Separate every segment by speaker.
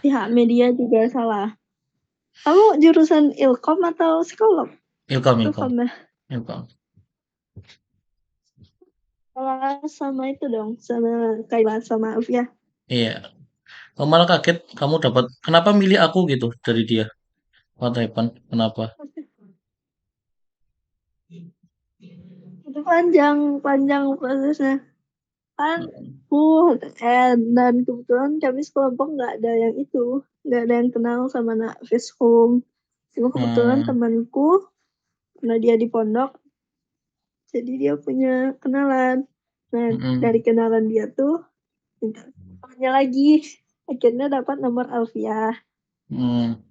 Speaker 1: pihak media juga salah. Kamu jurusan Ilkom atau psikolog?
Speaker 2: Ilkom, Ilkom,
Speaker 1: Ilkom ya.
Speaker 2: Ilkom.
Speaker 1: Salah sama itu dong, sama Kaila sama Alfia.
Speaker 2: Iya. Oh, malah kaget kamu dapat. Kenapa milih aku gitu dari dia? What happened? Kenapa?
Speaker 1: Itu panjang, panjang prosesnya. Kan dan kebetulan kami sekelompok nggak ada yang itu, nggak ada yang kenal sama anak Fishhome. Cuma kebetulan
Speaker 2: Hmm,
Speaker 1: temanku, karena dia di pondok, jadi dia punya kenalan. Nah, dari
Speaker 2: mm-mm.
Speaker 1: kenalan dia tuh, minta nomornya lagi. Akhirnya dapat nomor Alfia.
Speaker 2: Hmm.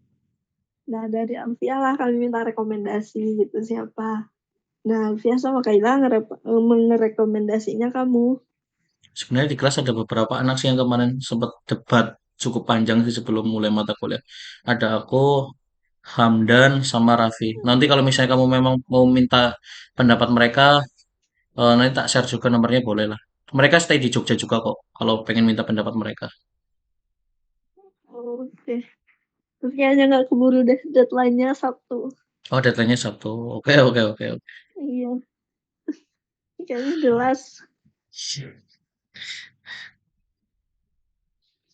Speaker 1: Nah, dari Alfia lah kami minta rekomendasi gitu siapa. Nah, Alfia sama Kaila ngerekomendasinya kamu.
Speaker 2: Sebenarnya di kelas ada beberapa anak sih yang kemarin sempat debat cukup panjang sih sebelum mulai mata kuliah. Ada aku, Hamdan, sama Raffi. Nanti kalau misalnya kamu memang mau minta pendapat mereka, nanti tak share juga nomornya boleh lah. Mereka stay di Jogja juga kok, kalau pengen minta pendapat mereka.
Speaker 1: Oke. Terus kayaknya nggak keburu deh deadline-nya Sabtu.
Speaker 2: Oh, deadline-nya Sabtu. Oke, oke, oke, oke.
Speaker 1: Iya, kayaknya jelas.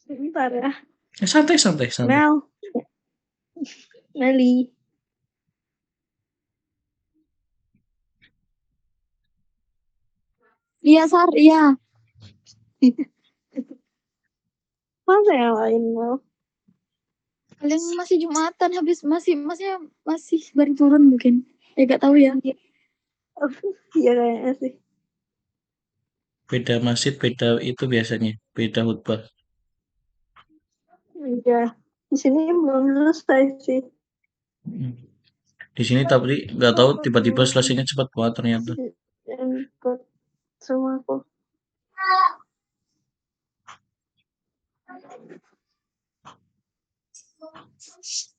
Speaker 1: Sebentar ya.
Speaker 2: Santai, santai, santai.
Speaker 1: Mel, Meli.
Speaker 3: Iya, Sar, iya.
Speaker 1: Masa yang lain Mel?
Speaker 3: Kalian masih Jumatan habis masih baru turun mungkin. Ya gak tahu ya.
Speaker 1: Iya kayaknya sih.
Speaker 2: Beda masjid, beda itu biasanya. Beda khutbah.
Speaker 1: Iya. Di sini belum selesai sih.
Speaker 2: Mm. Di sini tapi nggak tahu tiba-tiba selesainya cepat banget ternyata.
Speaker 1: Yang ikut sama aku.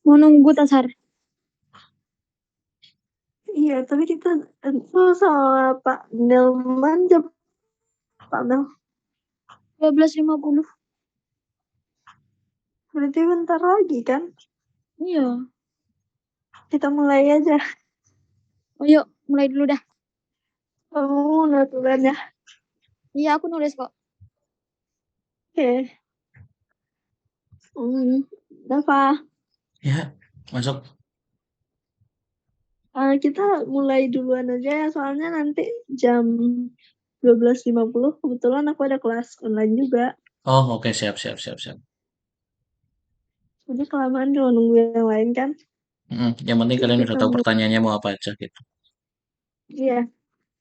Speaker 3: Mau nunggu tak, Sar?
Speaker 1: Iya, tapi kita itu sama Pak Nelman jam Pak Mel.
Speaker 3: 12.50.
Speaker 1: Berarti bentar lagi kan?
Speaker 3: Iya.
Speaker 1: Kita mulai aja.
Speaker 3: Oh, yuk, mulai dulu dah.
Speaker 1: Kamu nutulan ya.
Speaker 3: Iya, aku nulis kok.
Speaker 1: Oke. Dava.
Speaker 2: Ya, masuk.
Speaker 1: Kita mulai duluan aja ya, soalnya nanti jam 12.50 kebetulan aku ada kelas online juga.
Speaker 2: Oh, oke, siap, siap, siap, siap.
Speaker 1: Jadi kelamaan kalau nunggu yang lain kan.
Speaker 2: Yang penting
Speaker 1: Jadi
Speaker 2: kalian udah
Speaker 1: kita
Speaker 2: tahu
Speaker 1: mulai.
Speaker 2: pertanyaannya mau apa aja gitu.
Speaker 1: Iya,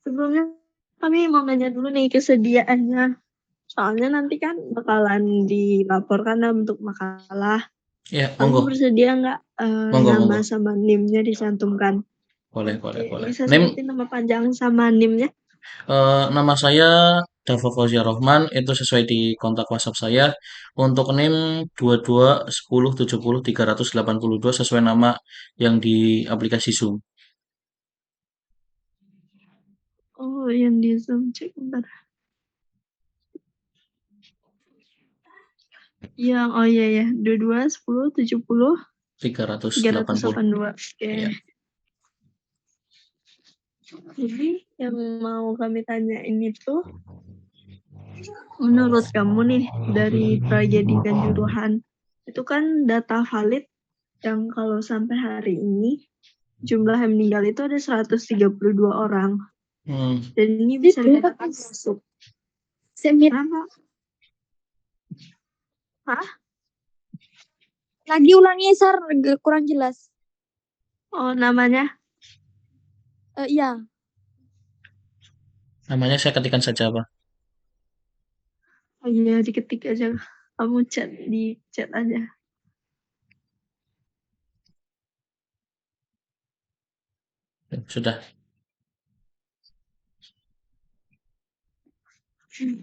Speaker 1: sebelumnya kami mau nanya dulu nih kesediaannya. Soalnya nanti kan bakalan dilaporkan dalam bentuk makalah.
Speaker 2: Ya,
Speaker 1: Kamu
Speaker 2: monggo,
Speaker 1: bersedia nggak
Speaker 2: monggo,
Speaker 1: nama
Speaker 2: monggo.
Speaker 1: sama NIM-nya dicantumkan?
Speaker 2: Boleh,
Speaker 1: Oke,
Speaker 2: boleh, boleh.
Speaker 1: bisa
Speaker 2: Nim,
Speaker 1: sebutin nama panjang sama NIM-nya?
Speaker 2: nama saya Dava Fauzia Rohman, itu sesuai di kontak WhatsApp saya. Untuk NIM 22 10 70 382 sesuai nama yang di aplikasi Zoom.
Speaker 1: Oh, yang di Zoom, cek bentar. Yang, oh iya ya, 22 10 70
Speaker 2: 380.
Speaker 1: 382. Oke.
Speaker 2: Iya.
Speaker 1: Jadi yang mau kami tanyain itu, menurut kamu nih dari tragedi Kanjuruhan, itu kan data valid yang kalau sampai hari ini jumlah yang meninggal itu ada 132 orang.
Speaker 2: Hmm.
Speaker 1: Dan ini bisa dikatakan masuk.
Speaker 3: Semit.
Speaker 1: Kenapa? Hah?
Speaker 3: Lagi ulangi, Sar, kurang jelas.
Speaker 1: Oh, namanya?
Speaker 3: Iya.
Speaker 2: Namanya saya ketikkan saja, Pak.
Speaker 1: Oh iya, diketik aja. Kamu chat di chat aja.
Speaker 2: Sudah.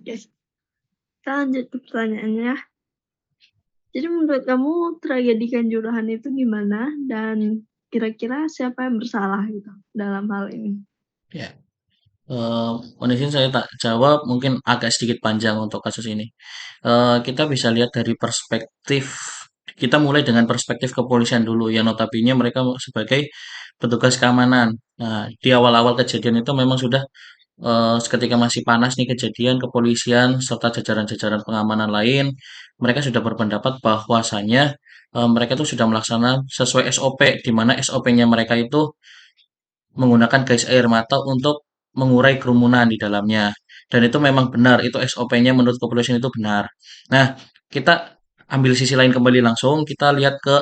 Speaker 1: Yes. Kita lanjut ke pertanyaannya. Jadi menurut kamu tragedi Kanjuruhan itu gimana dan kira-kira siapa yang bersalah gitu dalam hal ini?
Speaker 2: Ya. Kondisi saya tak jawab mungkin agak sedikit panjang untuk kasus ini. Kita bisa lihat dari perspektif Kita mulai dengan perspektif kepolisian dulu, yang notabene mereka sebagai petugas keamanan. Nah, di awal-awal kejadian itu memang sudah ketika masih panas nih kejadian, kepolisian serta jajaran-jajaran pengamanan lain, mereka sudah berpendapat bahwasanya mereka itu sudah melaksanakan sesuai SOP, di mana SOP-nya mereka itu menggunakan gas air mata untuk mengurai kerumunan di dalamnya. Dan itu memang benar, itu SOP-nya menurut kepolisian itu benar. Nah, kita ambil sisi lain kembali langsung, kita lihat ke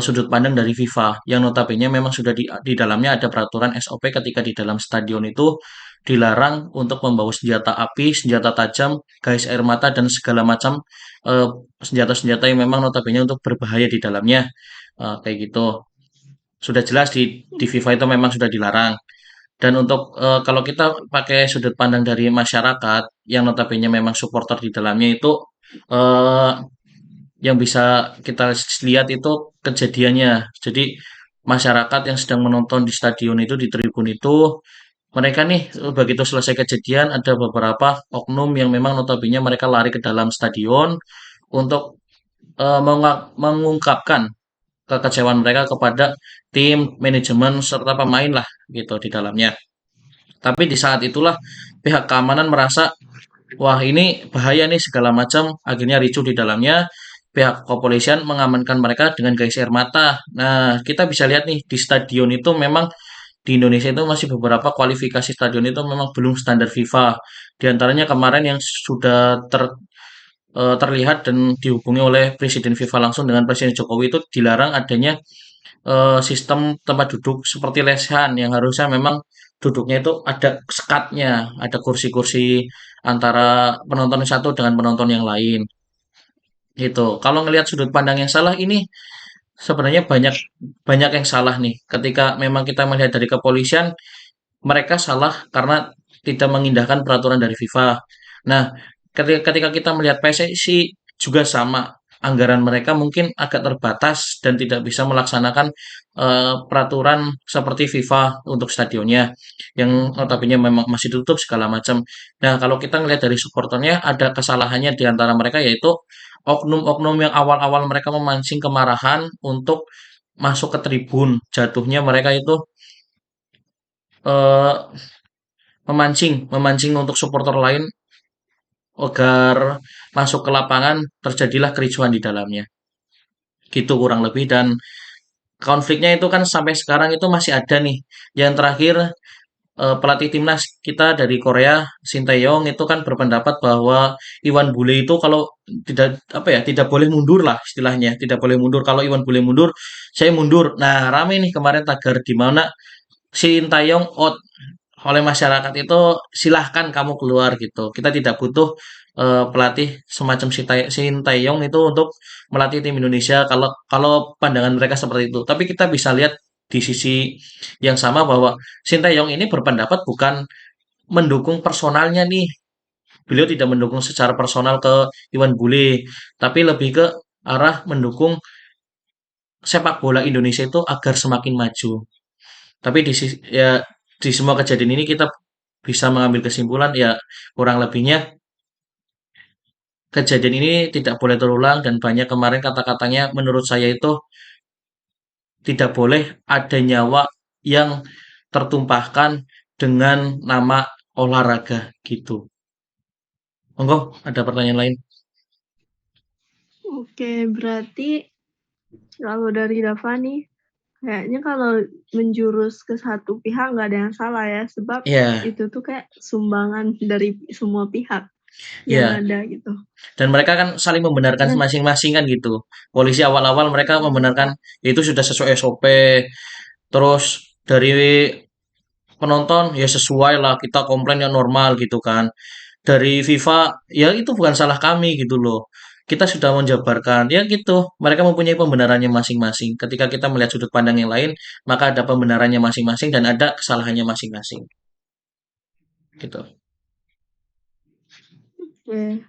Speaker 2: sudut pandang dari FIFA, yang notabene memang sudah di dalamnya ada peraturan SOP ketika di dalam stadion itu dilarang untuk membawa senjata api, senjata tajam, gas air mata, dan segala macam eh, senjata-senjata yang memang notabene untuk berbahaya di dalamnya. Kayak gitu. Sudah jelas di FIFA itu memang sudah dilarang. Dan untuk kalau kita pakai sudut pandang dari masyarakat yang notabene memang supporter di dalamnya itu eh, yang bisa kita lihat itu kejadiannya. Jadi masyarakat yang sedang menonton di stadion itu di tribun itu mereka nih begitu selesai kejadian ada beberapa oknum yang memang notabene mereka lari ke dalam stadion untuk mengungkapkan kekecewaan mereka kepada tim, manajemen, serta pemain lah gitu di dalamnya. Tapi di saat itulah pihak keamanan merasa, wah ini bahaya nih segala macam, akhirnya ricuh di dalamnya. Pihak kepolisian mengamankan mereka dengan gas air mata. Nah, kita bisa lihat nih di stadion itu memang di Indonesia itu masih beberapa kualifikasi stadion itu memang belum standar FIFA. Di antaranya kemarin yang sudah terlihat dan dihubungi oleh Presiden FIFA langsung dengan Presiden Jokowi itu dilarang adanya sistem tempat duduk seperti lesehan yang harusnya memang duduknya itu ada sekatnya, ada kursi-kursi antara penonton yang satu dengan penonton yang lain. Gitu. Kalau ngelihat sudut pandang yang salah ini sebenarnya banyak banyak yang salah nih. Ketika memang kita melihat dari kepolisian, mereka salah karena tidak mengindahkan peraturan dari FIFA. Nah, ketika kita melihat PSSI juga sama, anggaran mereka mungkin agak terbatas dan tidak bisa melaksanakan peraturan seperti FIFA untuk stadionnya yang notabene memang masih tutup segala macam. Nah, kalau kita melihat dari supporternya ada kesalahannya di antara mereka yaitu oknum-oknum yang awal-awal mereka memancing kemarahan untuk masuk ke tribun. Jatuhnya mereka itu eh, memancing, memancing untuk supporter lain agar masuk ke lapangan terjadilah kericuhan di dalamnya. Gitu kurang lebih dan konfliknya itu kan sampai sekarang itu masih ada nih. Yang terakhir pelatih timnas kita dari Korea, Shin Tae-yong itu kan berpendapat bahwa Iwan Bule itu kalau tidak apa ya, tidak boleh mundur lah istilahnya, tidak boleh mundur. Kalau Iwan Bule mundur, saya mundur. Nah, rame nih kemarin tagar di mana Shin Tae-yong out oleh masyarakat itu silahkan kamu keluar gitu. Kita tidak butuh pelatih semacam Sintayong itu untuk melatih tim Indonesia kalau kalau pandangan mereka seperti itu. Tapi kita bisa lihat di sisi yang sama bahwa Sintayong ini berpendapat bukan mendukung personalnya nih. Beliau tidak mendukung secara personal ke Iwan Bule, tapi lebih ke arah mendukung sepak bola Indonesia itu agar semakin maju. Tapi ya di semua kejadian ini kita bisa mengambil kesimpulan ya kurang lebihnya kejadian ini tidak boleh terulang dan banyak kemarin kata-katanya menurut saya itu tidak boleh ada nyawa yang tertumpahkan dengan nama olahraga gitu. Monggo, ada pertanyaan lain?
Speaker 1: Oke, berarti kalau dari Dava nih, kayaknya kalau menjurus ke satu pihak nggak ada yang salah ya, sebab
Speaker 2: Iya,
Speaker 1: itu tuh kayak sumbangan dari semua pihak yang
Speaker 2: iya.
Speaker 1: ada gitu.
Speaker 2: Dan mereka kan saling membenarkan
Speaker 1: Nah,
Speaker 2: masing-masing kan gitu. Polisi awal-awal mereka membenarkan itu sudah sesuai SOP. Terus dari penonton ya sesuai lah kita komplain yang normal gitu kan. Dari FIFA ya itu bukan salah kami gitu loh. Kita sudah menjabarkan ya gitu. Mereka mempunyai pembenarannya masing-masing. Ketika kita melihat sudut pandang yang lain, maka ada pembenarannya masing-masing dan ada kesalahannya masing-masing. Gitu.
Speaker 1: oke.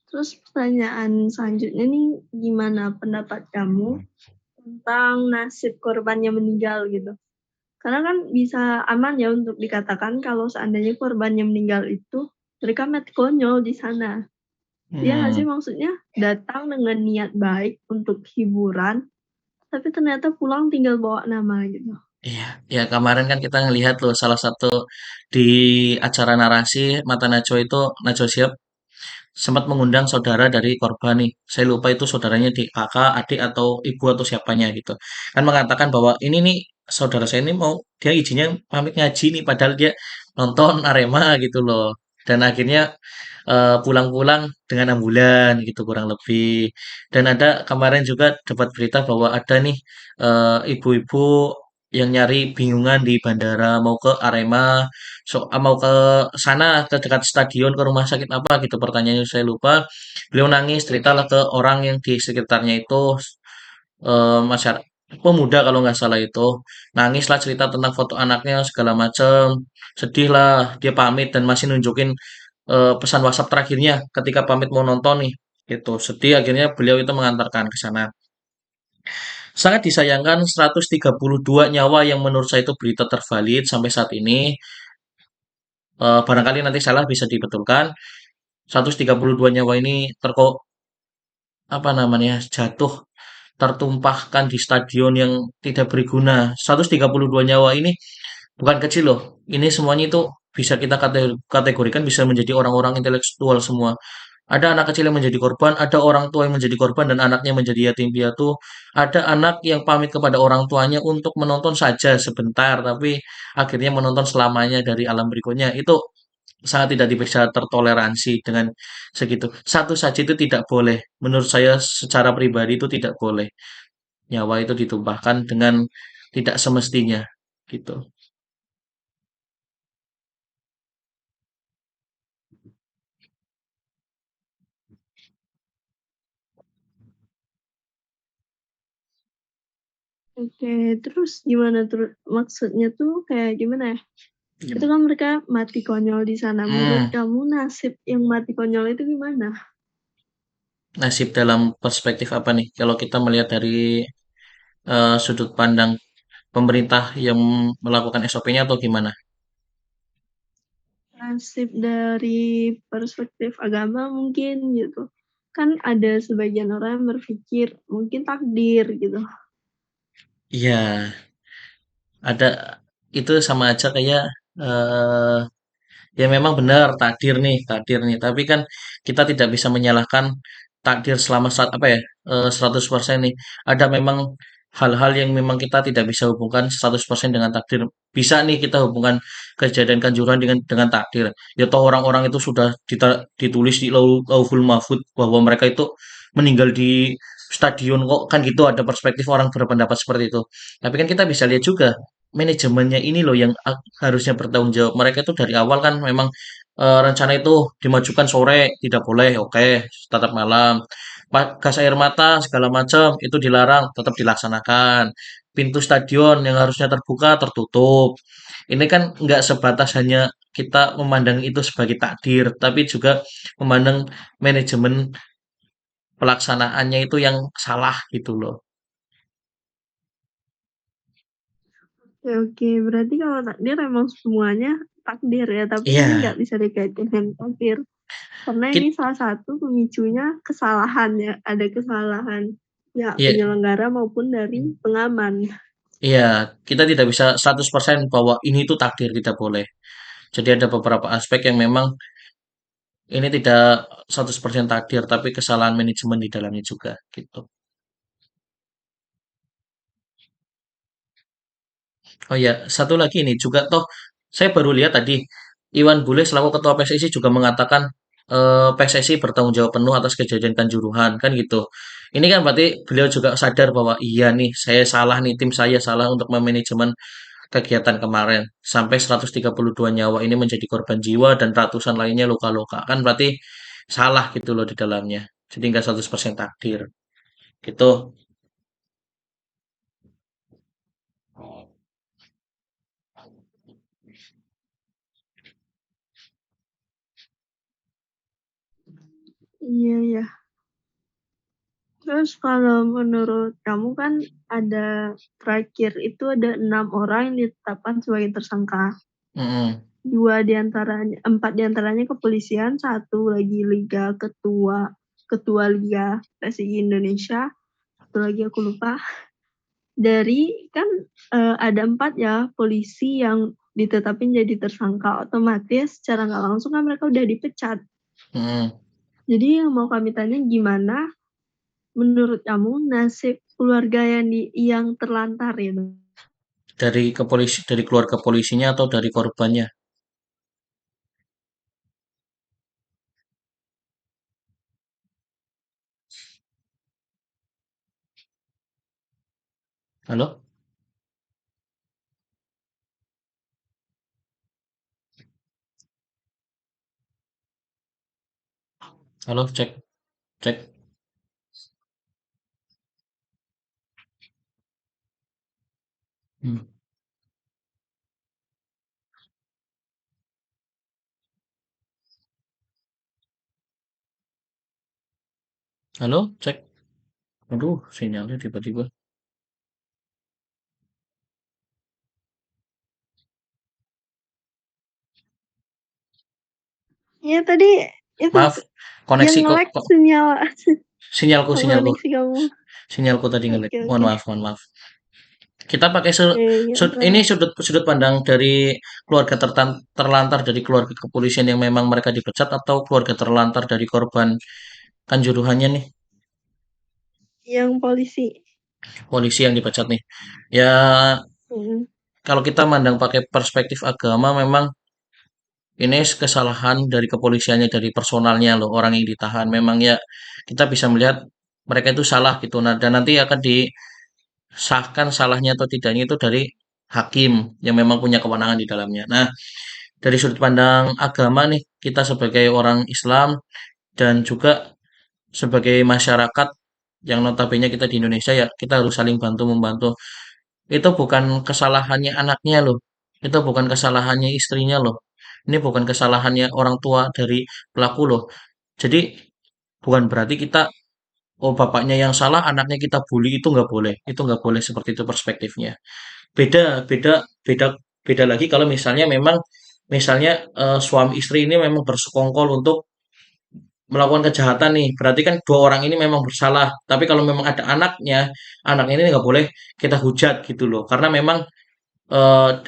Speaker 1: Terus pertanyaan selanjutnya nih, gimana pendapat kamu tentang nasib korban yang meninggal gitu? Karena kan bisa aman ya untuk dikatakan kalau seandainya korban yang meninggal itu mereka mati konyol di sana. Iya nggak sih, maksudnya datang dengan niat baik untuk hiburan, tapi ternyata pulang tinggal bawa nama gitu.
Speaker 2: Iya, ya kemarin kan kita ngelihat loh salah satu di acara narasi Mata Najwa itu Najwa Shihab sempat mengundang saudara dari korban nih. Saya lupa itu saudaranya di kakak, adik atau ibu atau siapanya gitu. Kan mengatakan bahwa ini nih saudara saya ini mau dia izinnya pamit ngaji nih padahal dia nonton Arema gitu loh. Dan akhirnya pulang-pulang dengan ambulan gitu kurang lebih. Dan ada kemarin juga dapat berita bahwa ada nih ibu-ibu yang nyari bingungan di bandara mau ke Arema, mau ke sana ke dekat stadion ke rumah sakit apa gitu pertanyaannya saya lupa. Beliau nangis ceritalah ke orang yang di sekitarnya itu masyarakat pemuda kalau nggak salah itu nangislah cerita tentang foto anaknya segala macam sedih lah dia pamit dan masih nunjukin pesan WhatsApp terakhirnya ketika pamit mau nonton nih itu sedih akhirnya beliau itu mengantarkan ke sana sangat disayangkan 132 nyawa yang menurut saya itu berita tervalid sampai saat ini barangkali nanti salah bisa dibetulkan 132 nyawa ini apa namanya jatuh tertumpahkan di stadion yang tidak berguna 132 nyawa ini bukan kecil loh ini semuanya itu bisa kita kategorikan bisa menjadi orang-orang intelektual semua. Ada anak kecil yang menjadi korban, ada orang tua yang menjadi korban dan anaknya menjadi yatim piatu. Ada anak yang pamit kepada orang tuanya untuk menonton saja sebentar, tapi akhirnya menonton selamanya dari alam berikutnya. Itu sangat tidak bisa tertoleransi dengan segitu. Satu saja itu tidak boleh. Menurut saya secara pribadi itu tidak boleh. Nyawa itu ditumpahkan dengan tidak semestinya gitu.
Speaker 1: Oke, terus gimana terus maksudnya tuh kayak gimana ya? Itu kan mereka mati konyol di sana. Menurut kamu nasib yang mati konyol itu gimana?
Speaker 2: Nasib dalam perspektif apa nih? Kalau kita melihat dari sudut pandang pemerintah yang melakukan SOP-nya atau gimana?
Speaker 1: Nasib dari perspektif agama mungkin gitu. Kan ada sebagian orang yang berpikir mungkin takdir gitu.
Speaker 2: Iya, ada itu sama aja kayak eh ya memang benar takdir nih. Tapi kan kita tidak bisa menyalahkan takdir selama saat apa ya 100% nih. Ada memang hal-hal yang memang kita tidak bisa hubungkan 100% dengan takdir. Bisa nih kita hubungkan kejadian kanjuruhan dengan takdir. Ya toh orang-orang itu sudah ditulis di Lauhul Mahfud bahwa mereka itu meninggal di stadion kok kan gitu ada perspektif orang berpendapat seperti itu. Tapi kan kita bisa lihat juga manajemennya ini loh yang harusnya bertanggung jawab. Mereka itu dari awal kan memang rencana itu dimajukan sore, tidak boleh, oke, tetap malam. Gas air mata segala macam itu dilarang, tetap dilaksanakan. Pintu stadion yang harusnya terbuka tertutup. Ini kan nggak sebatas hanya kita memandang itu sebagai takdir, tapi juga memandang manajemen pelaksanaannya itu yang salah gitu loh.
Speaker 1: Oke, oke. Berarti kalau takdir emang semuanya takdir ya, tapi ini
Speaker 2: Iya,
Speaker 1: nggak bisa dikaitkan dengan takdir. Karena ini
Speaker 2: kita,
Speaker 1: salah satu pemicunya kesalahan ya, ada kesalahan ya
Speaker 2: iya,
Speaker 1: penyelenggara maupun dari pengaman.
Speaker 2: iya, kita tidak bisa 100% bahwa ini itu takdir, tidak boleh. Jadi ada beberapa aspek yang memang ini tidak 100% takdir, tapi kesalahan manajemen di dalamnya juga gitu. Oh ya, satu lagi ini juga toh saya baru lihat tadi Iwan Bule selaku ketua PSSI juga mengatakan PSSI bertanggung jawab penuh atas kejadian Kanjuruhan kan gitu. Ini kan berarti beliau juga sadar bahwa iya nih saya salah nih tim saya salah untuk memanajemen kegiatan kemarin sampai 132 nyawa ini menjadi korban jiwa dan ratusan lainnya luka-luka kan berarti salah gitu loh di dalamnya. Jadi nggak 100% takdir gitu.
Speaker 1: Iya, ya. Terus kalau menurut kamu kan ada terakhir itu ada 6 orang yang ditetapkan sebagai tersangka.
Speaker 2: Mm-mm.
Speaker 1: 4 diantaranya kepolisian, 1 lagi liga ketua Liga PSI Indonesia, 1 lagi aku lupa. Dari kan ada 4 ya polisi yang ditetapin jadi tersangka, otomatis secara nggak langsung kan mereka udah dipecat. Jadi yang mau kami tanya, gimana menurut kamu nasib keluarga yang terlantar itu?
Speaker 2: Dari keluarga polisinya atau dari korbannya? Halo? Halo, cek, cek. Hmm. Halo, cek. Aduh, sinyalnya tiba-tiba.
Speaker 1: Ya tadi itu
Speaker 2: Maaf,
Speaker 1: yang
Speaker 2: koneksi kok,
Speaker 1: nge-lag sinyal
Speaker 2: sinyalku, sinyalku,
Speaker 1: koneksi kamu.
Speaker 2: sinyalku tadi ngelag.
Speaker 1: Oke,
Speaker 2: Mohon
Speaker 1: oke.
Speaker 2: maaf, mohon maaf. Kita pakai
Speaker 1: Oke,
Speaker 2: ini sudut pandang dari keluarga terlantar dari keluarga kepolisian yang memang mereka dipecat atau keluarga terlantar dari korban kanjuruhannya nih,
Speaker 1: yang polisi.
Speaker 2: polisi yang dipecat nih. Ya,
Speaker 1: Hmm.
Speaker 2: kalau kita mandang pakai perspektif agama memang ini kesalahan dari kepolisiannya, dari personalnya loh, orang yang ditahan. Memang ya kita bisa melihat mereka itu salah gitu. Nah, dan nanti akan disahkan salahnya atau tidaknya itu dari hakim yang memang punya kewenangan di dalamnya. Nah, dari sudut pandang agama nih, kita sebagai orang Islam dan juga sebagai masyarakat yang notabene kita di Indonesia ya, kita harus saling bantu membantu. Itu bukan kesalahannya anaknya loh. Itu bukan kesalahannya istrinya loh. Ini bukan kesalahannya orang tua dari pelaku loh. Jadi bukan berarti kita, oh bapaknya yang salah, anaknya kita bully, itu nggak boleh. Itu nggak boleh seperti itu perspektifnya. Beda, beda, beda, beda lagi kalau misalnya memang, misalnya suami istri ini memang bersekongkol untuk melakukan kejahatan nih. Berarti kan dua orang ini memang bersalah. Tapi kalau memang ada anaknya, anak ini nggak boleh kita hujat gitu loh. Karena memang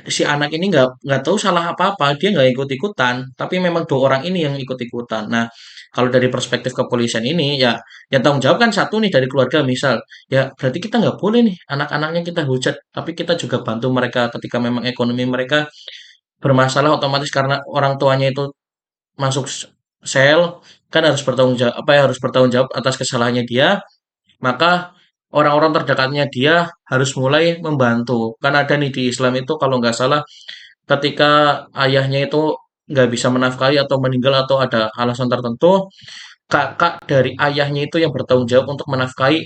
Speaker 2: si anak ini nggak tahu salah apa-apa, dia nggak ikut-ikutan, tapi memang dua orang ini yang ikut-ikutan. Nah, kalau dari perspektif kepolisian ini ya, yang tanggung jawab kan satu nih dari keluarga misal, ya berarti kita nggak boleh nih anak-anaknya kita hujat, tapi kita juga bantu mereka ketika memang ekonomi mereka bermasalah otomatis karena orang tuanya itu masuk sel kan harus bertanggung jawab apa ya harus bertanggung jawab atas kesalahannya dia maka orang-orang terdekatnya dia harus mulai membantu. Kan ada nih di Islam itu kalau nggak salah ketika ayahnya itu nggak bisa menafkahi atau meninggal atau ada alasan tertentu, kakak dari ayahnya itu yang bertanggung jawab untuk menafkahi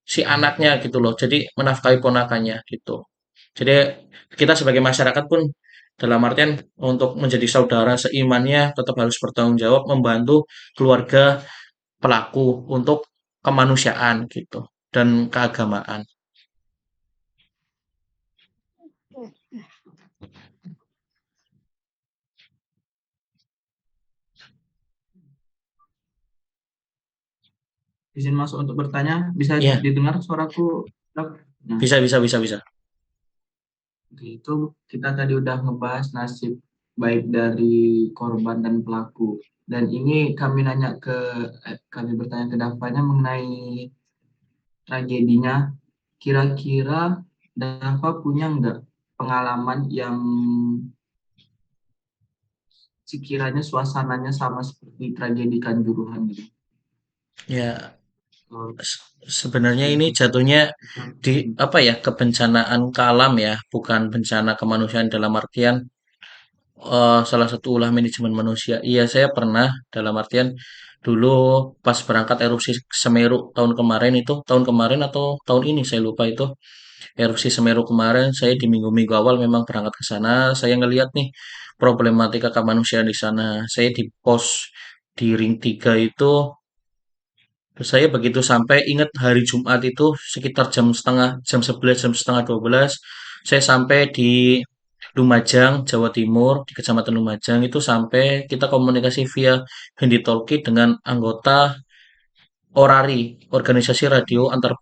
Speaker 2: si anaknya gitu loh. Jadi menafkahi ponakannya gitu. Jadi kita sebagai masyarakat pun dalam artian untuk menjadi saudara seimannya tetap harus bertanggung jawab membantu keluarga pelaku untuk kemanusiaan gitu dan keagamaan.
Speaker 4: Izin masuk untuk bertanya, bisa
Speaker 2: Iya,
Speaker 4: didengar suaraku, Dok? Nah,
Speaker 2: bisa bisa bisa bisa.
Speaker 4: oke, itu kita tadi udah ngebahas nasib baik dari korban dan pelaku. Dan ini kami bertanya ke Davanya mengenai tragedinya. Kira-kira Dava punya nggak pengalaman yang sekiranya suasananya sama seperti tragedi Kanjuruhan gitu?
Speaker 2: Ya,
Speaker 4: Oh,
Speaker 2: sebenarnya ini jatuhnya di apa ya kebencanaan ke alam ya, bukan bencana kemanusiaan dalam artian salah satu ulah manajemen manusia. Iya, saya pernah dalam artian dulu pas berangkat erupsi Semeru tahun kemarin atau tahun ini saya lupa itu erupsi Semeru kemarin saya di minggu-minggu awal memang berangkat ke sana. Saya ngelihat nih problematika kemanusiaan di sana. Saya di pos di ring 3 itu saya begitu sampai ingat hari Jumat itu sekitar jam 11 jam setengah 12 saya sampai di Lumajang, Jawa Timur, di Kecamatan Lumajang itu sampai kita komunikasi via handy-talkie dengan anggota ORARI, Organisasi Radio Antar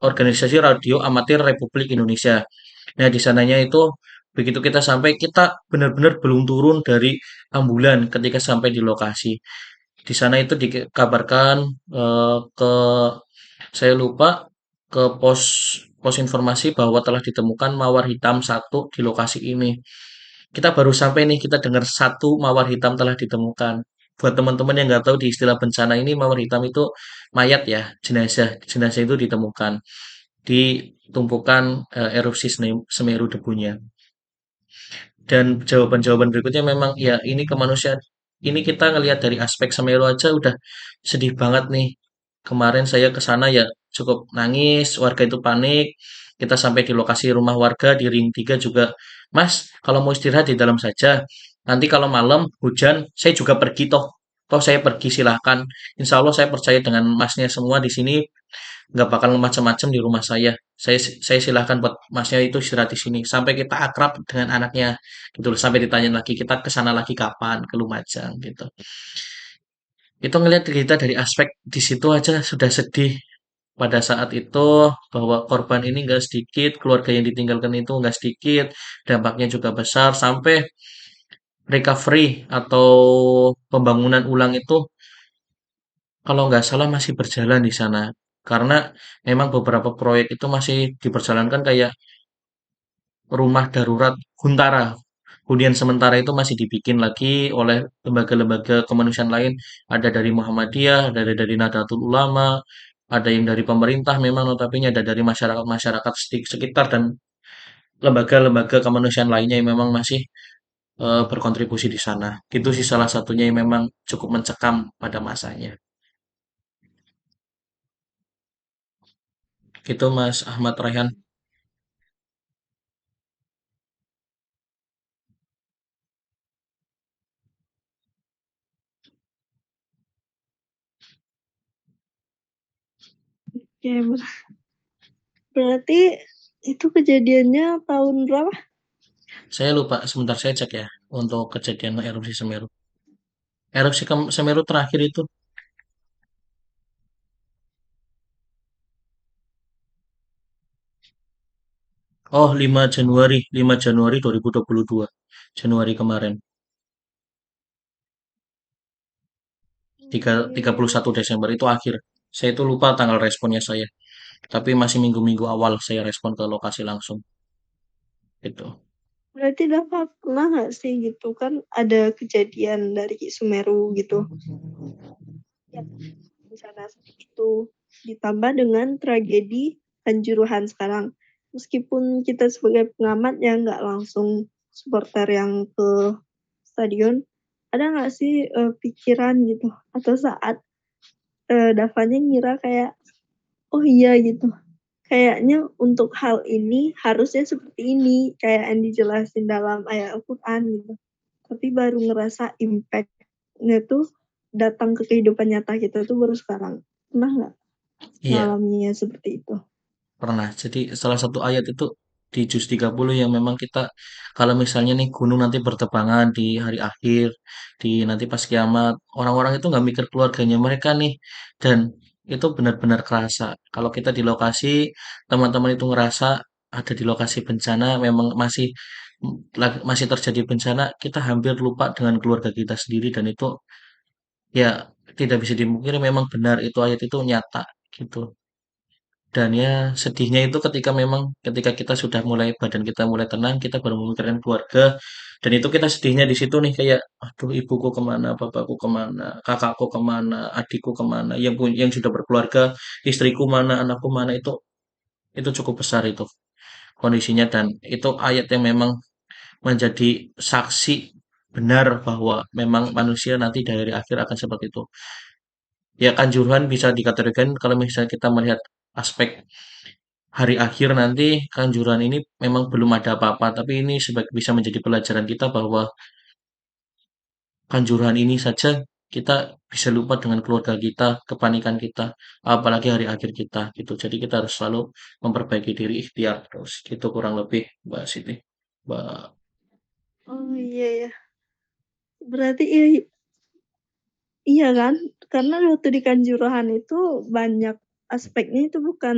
Speaker 2: Organisasi Radio Amatir Republik Indonesia. Nah, di sananya itu begitu kita sampai, kita benar-benar belum turun dari ambulan ketika sampai di lokasi. Di sana itu dikabarkan ke saya lupa ke pos informasi bahwa telah ditemukan mawar hitam satu di lokasi ini. Kita baru sampai nih, kita dengar satu mawar hitam telah ditemukan. Buat teman-teman yang nggak tahu di istilah bencana ini, mawar hitam itu mayat ya, jenazah. Jenazah itu ditemukan di tumpukan erupsi Semeru debunya. Dan jawaban-jawaban berikutnya memang ya ini kemanusiaan. Ini kita ngelihat dari aspek Semeru aja udah sedih banget nih. Kemarin saya ke sana ya cukup nangis, warga itu panik. Kita sampai di lokasi rumah warga di Ring 3 juga, Mas, kalau mau istirahat di dalam saja. Nanti kalau malam hujan, saya juga pergi toh. Toh saya pergi silahkan. Insya Allah saya percaya dengan masnya semua di sini nggak bakal macam-macam di rumah saya. Saya silahkan buat masnya itu istirahat di sini sampai kita akrab dengan anaknya gitu loh. Sampai ditanya lagi kita ke sana lagi kapan ke Lumajang gitu. Itu ngelihat kita dari aspek di situ aja sudah sedih pada saat itu bahwa korban ini nggak sedikit, keluarga yang ditinggalkan itu nggak sedikit, dampaknya juga besar sampai recovery atau pembangunan ulang itu kalau nggak salah masih berjalan di sana. Karena memang beberapa proyek itu masih diperjalankan kayak rumah darurat Huntara. Hunian sementara itu masih dibikin lagi oleh lembaga-lembaga kemanusiaan lain. Ada dari Muhammadiyah, ada dari Nahdlatul Ulama, ada yang dari pemerintah memang notabene ada dari masyarakat-masyarakat sekitar dan lembaga-lembaga kemanusiaan lainnya yang memang masih berkontribusi di sana. Itu sih salah satunya yang memang cukup mencekam pada masanya. Gitu Mas Ahmad Raihan.
Speaker 1: Ya, berarti itu kejadiannya tahun berapa?
Speaker 2: Saya lupa, sebentar saya cek ya untuk kejadian erupsi Semeru. Erupsi Semeru terakhir itu, oh 5 Januari 2022. Januari kemarin. 31 Desember itu akhir. Saya itu lupa tanggal responnya saya. Tapi masih minggu-minggu awal saya respon ke lokasi langsung. Gitu.
Speaker 1: Berarti dapat pernah nggak sih gitu kan ada kejadian dari Semeru gitu yang bencana seperti itu ditambah dengan tragedi Kanjuruhan sekarang. Meskipun kita sebagai pengamat yang nggak langsung supporter yang ke stadion, ada nggak sih pikiran gitu atau saat Davanya ngira kayak oh iya gitu kayaknya untuk hal ini harusnya seperti ini kayak yang dijelasin dalam ayat Al-Quran gitu tapi baru ngerasa impact-nya tuh datang ke kehidupan nyata kita tuh baru sekarang. Pernah nggak
Speaker 2: Iya,
Speaker 1: ngalaminnya seperti itu?
Speaker 2: pernah. Jadi salah satu ayat itu di juz 30 yang memang kita kalau misalnya nih gunung nanti bertebangan di hari akhir, di nanti pas kiamat, orang-orang itu nggak mikir keluarganya mereka nih. Dan itu benar-benar kerasa. Kalau kita di lokasi, teman-teman itu ngerasa ada di lokasi bencana, memang masih terjadi bencana, kita hampir lupa dengan keluarga kita sendiri dan itu ya tidak bisa dimungkiri memang benar itu ayat itu nyata gitu. Dan ya sedihnya itu ketika kita sudah mulai badan kita mulai tenang, kita baru memikirkan keluarga. Dan itu kita sedihnya di situ nih kayak, aduh ibuku kemana, bapakku kemana, kakakku kemana, adikku kemana, yang sudah berkeluarga, istriku mana, anakku mana itu cukup besar itu kondisinya dan itu ayat yang memang menjadi saksi benar bahwa memang manusia nanti dari akhir akan seperti itu. Ya Kanjuruhan bisa dikategorikan kalau misalnya kita melihat aspek hari akhir nanti Kanjuruhan ini memang belum ada apa-apa, tapi ini bisa menjadi pelajaran kita bahwa Kanjuruhan ini saja kita bisa lupa dengan keluarga kita, kepanikan kita, apalagi hari akhir kita gitu. Jadi kita harus selalu memperbaiki diri ikhtiar terus. Gitu kurang lebih Mbak Siti. Mbak.
Speaker 1: Oh iya ya. Berarti iya kan? Karena waktu di Kanjuruhan itu banyak aspeknya itu bukan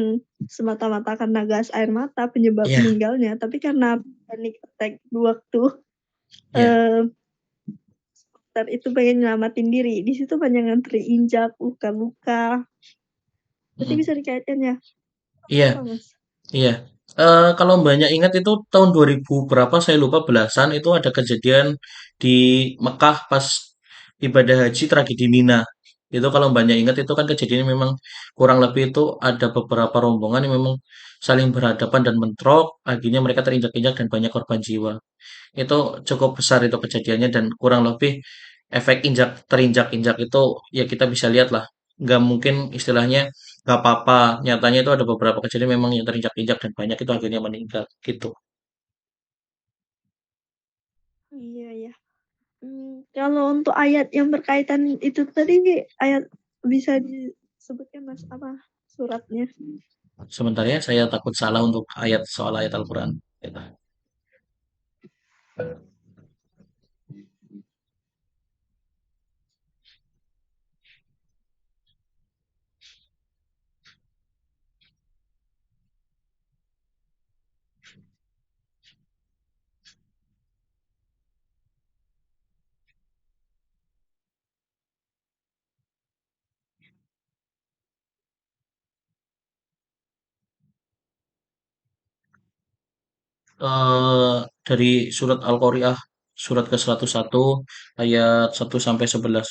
Speaker 1: semata-mata karena gas air mata penyebab
Speaker 2: Iya,
Speaker 1: meninggalnya, tapi karena panic attack waktu
Speaker 2: iya.
Speaker 1: eh dokter itu pengen nyelamatin diri. Di situ banyak yang terinjak, luka-luka. Berarti
Speaker 2: Mm.
Speaker 1: bisa dikaitkan ya?
Speaker 2: Iya,
Speaker 1: Apa, Mas?
Speaker 2: iya. Kalau banyak ingat itu tahun 2000 berapa saya lupa belasan itu ada kejadian di Mekah pas ibadah haji tragedi Mina. Itu kalau banyak ingat itu kan kejadian memang kurang lebih itu ada beberapa rombongan yang memang saling berhadapan dan bentrok, akhirnya mereka terinjak-injak dan banyak korban jiwa. Itu cukup besar itu kejadiannya dan kurang lebih efek terinjak-injak itu ya kita bisa lihat lah. Nggak mungkin istilahnya nggak apa-apa. Nyatanya itu ada beberapa kejadian memang yang terinjak-injak dan banyak itu akhirnya meninggal gitu.
Speaker 1: Iya ya. Kalau untuk ayat yang berkaitan itu tadi, ayat bisa disebutkan Mas apa suratnya?
Speaker 2: Sebentar ya, saya takut salah untuk soal ayat Al-Quran. Gitu. Dari surat Al-Qari'ah, surat ke 101 ayat 1 sampai 11.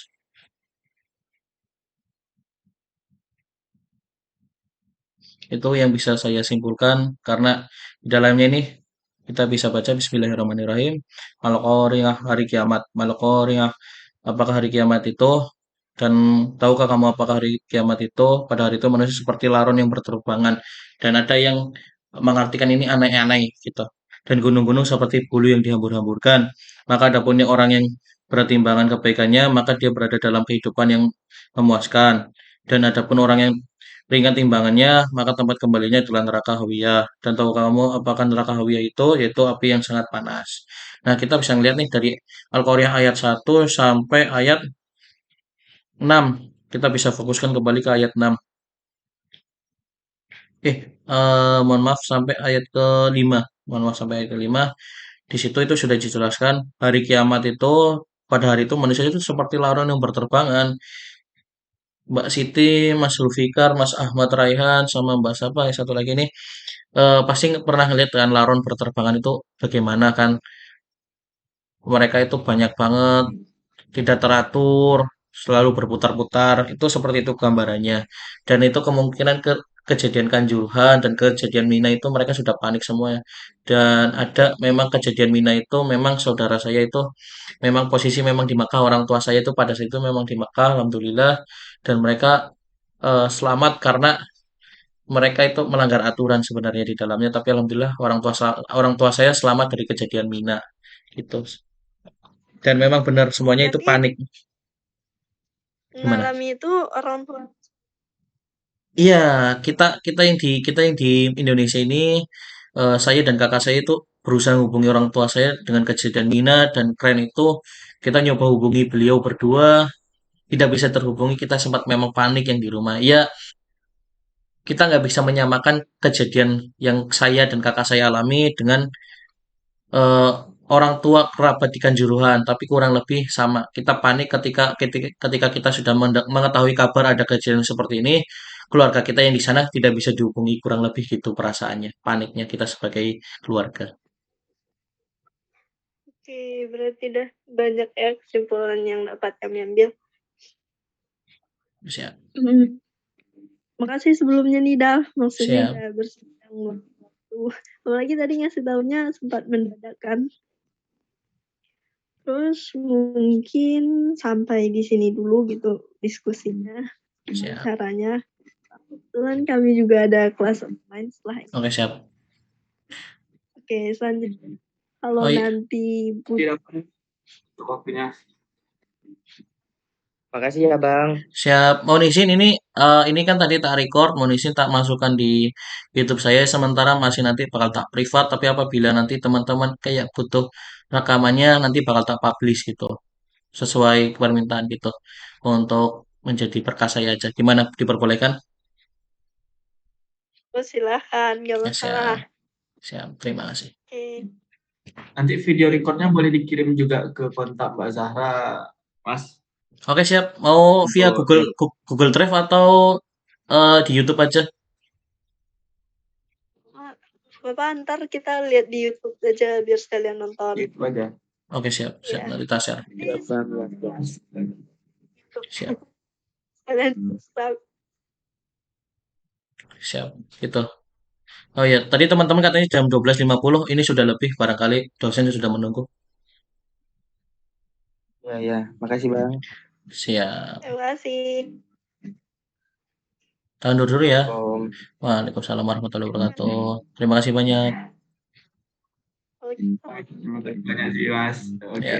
Speaker 2: Itu yang bisa saya simpulkan karena di dalamnya ini kita bisa baca Bismillahirrahmanirrahim. Al-Qari'ah hari kiamat. Al-Qari'ah apakah hari kiamat itu dan tahukah kamu apakah hari kiamat itu? Pada hari itu manusia seperti laron yang berterbangan dan ada yang mengartikan ini aneh-aneh gitu. Dan gunung-gunung seperti bulu yang dihambur-hamburkan. Maka adapun yang orang yang bertimbangan kebaikannya, maka dia berada dalam kehidupan yang memuaskan. Dan adapun orang yang ringan timbangannya, maka tempat kembalinya adalah neraka Hawiyah. Dan tahu kamu apakah neraka Hawiyah itu? Yaitu api yang sangat panas. Nah, kita bisa melihat nih dari Al-Qari'ah ayat 1 sampai ayat 6. Kita bisa fokuskan kembali ke ayat 6. Mohon maaf sampai ayat ke-5. Mohon maaf sampai ayat ke-5. Di situ itu sudah dijelaskan hari kiamat itu pada hari itu manusia itu seperti laron yang berterbangan. Mbak Siti, Mas Zulfikar, Mas Ahmad Raihan, sama Mbak siapa yang satu lagi nih, pasti pernah ngeliat kan laron berterbangan itu bagaimana kan. Mereka itu banyak banget, tidak teratur, selalu berputar-putar. Itu seperti itu gambarannya. Dan itu kemungkinan kejadian Kanjuruhan dan kejadian Mina itu mereka sudah panik semua ya. Dan ada memang kejadian Mina itu memang saudara saya itu memang posisi memang di Makkah, orang tua saya itu pada saat itu memang di Makkah, alhamdulillah. Dan mereka selamat karena mereka itu melanggar aturan sebenarnya di dalamnya, tapi alhamdulillah orang tua saya selamat dari kejadian Mina gitu. Dan memang benar semuanya itu
Speaker 1: Berarti
Speaker 2: panik. Gimana?
Speaker 1: mengalami itu orang tua.
Speaker 2: Iya, kita kita yang di Indonesia ini, saya dan kakak saya itu berusaha hubungi orang tua saya dengan kejadian Mina dan keren itu kita nyoba hubungi beliau berdua, tidak bisa terhubungi, kita sempat memang panik yang di rumah. Ya, kita nggak bisa menyamakan kejadian yang saya dan kakak saya alami dengan eh, orang tua kerabat di Kanjuruhan, tapi kurang lebih sama. Kita panik ketika kita sudah mengetahui kabar ada kejadian seperti ini, keluarga kita yang di sana tidak bisa dihubungi, kurang lebih gitu perasaannya, paniknya kita sebagai keluarga.
Speaker 1: Oke, berarti dah banyak ya kesimpulan yang dapat kami ambil.
Speaker 2: Siap,
Speaker 1: Makasih sebelumnya nih Dal, maksudnya
Speaker 2: siap.
Speaker 1: udah bersedia waktu. Apalagi tadi ngasih taunya sempat mendadak kan. Terus mungkin sampai di sini dulu gitu diskusinya,
Speaker 2: Siap.
Speaker 1: caranya. Kebetulan kami juga ada kelas online setelah ini.
Speaker 2: Oke, siap.
Speaker 1: Oke, selanjutnya. Kalau
Speaker 2: Oh iya,
Speaker 1: nanti
Speaker 4: Tidak untuk waktunya.
Speaker 5: Makasih ya Bang.
Speaker 2: Siap. Mau izin ini kan tadi tak record, mau izin tak masukkan di YouTube saya. Sementara masih nanti bakal tak privat. Tapi apabila nanti teman-teman kayak butuh rekamannya, nanti bakal tak publish gitu, sesuai permintaan gitu, untuk menjadi berkas saya aja. Gimana? Diperbolehkan?
Speaker 1: Oh, silakan, nggak
Speaker 2: Ya
Speaker 1: masalah.
Speaker 2: siap. Siap. Terima kasih.
Speaker 1: Oke.
Speaker 4: Nanti video recordnya boleh dikirim juga ke kontak Mbak Zahra, Mas.
Speaker 2: Oke siap. Mau via
Speaker 4: Untuk
Speaker 2: Google Drive atau di YouTube aja?
Speaker 1: Bapak ntar kita lihat di YouTube aja biar sekalian nonton.
Speaker 4: itu aja.
Speaker 2: Oke siap. Siap.
Speaker 1: Iya.
Speaker 2: Nanti tak share.
Speaker 5: Ya Bang, ya Bang.
Speaker 2: Siap.
Speaker 1: Sekalian subscribe.
Speaker 2: Siap. Gitu. Oh iya, tadi teman-teman katanya jam 12.50, ini sudah lebih, barangkali dosen sudah menunggu.
Speaker 5: Ya, makasih Bang.
Speaker 2: Siap.
Speaker 1: Terima kasih.
Speaker 2: Tahan dulu ya.
Speaker 5: Om.
Speaker 2: Waalaikumsalam warahmatullahi wabarakatuh. Terima kasih banyak.
Speaker 1: Oke.
Speaker 4: Terima kasih Mas. Oke.
Speaker 2: Ya.